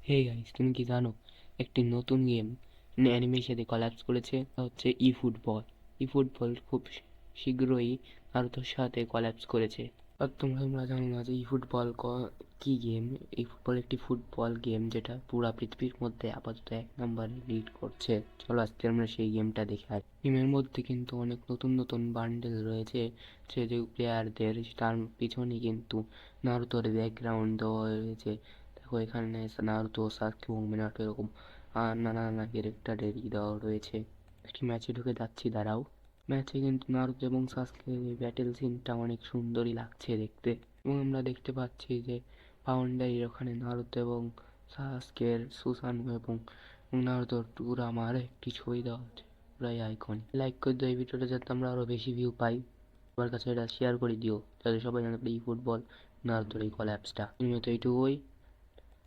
Hey guys, তুমি কি জানো একটি নতুন গেম অ্যানিমের সাথে কোল্যাপস করেছে? তা হচ্ছে ই ফুটবল। ই ফুটবল খুব শীঘ্রই নারুতোর সাথে কোল্যাপস করেছে। আর তোমরা জানো না যে ই ফুটবল কি গেম? এই ফুটবল একটি ফুটবল গেম যেটা পুরা পৃথিবীর মধ্যে আপাতত 1 নম্বরে লিড করছে। চলো আজকে আমরা সেই গেমটা দেখে আসি। গেমের মধ্যে কিন্তু অনেক নতুন নতুন বান্ডেল রয়েছে, সে যে প্লেয়ারদের তার পিছনে কিন্তু নারুতোর ব্যাকগ্রাউন্ড দেওয়া রয়েছে। দেখো এখানে নারুতো, সাসকে এবং মিনাটো এরকম নানা নানা ক্যারেক্টারেরই দেওয়া রয়েছে। একটি ম্যাচে ঢুকে যাচ্ছি, দাঁড়াও। ম্যাচে কিন্তু নারুতো এবং সাসকের এই ব্যাটেল সিনটা অনেক সুন্দরই লাগছে দেখতে। এবং আমরা দেখতে পাচ্ছি যে বাউন্ডারির ওখানে নারুতো এবং সাসকের সুসানো এবং নারুতোর আমার একটি ছবি দেওয়া আছে, পুরাই আইকন। লাইক করে দিও এই ভিডিওটা যাতে আমরা আরো বেশি ভিউ পাই। সবার কাছে এটা শেয়ার করে দিও যাতে সবাই জানতে পারে ই ফুটবল নারুতোর এই কলাপসটা। নিয়মিত এইটুকুই।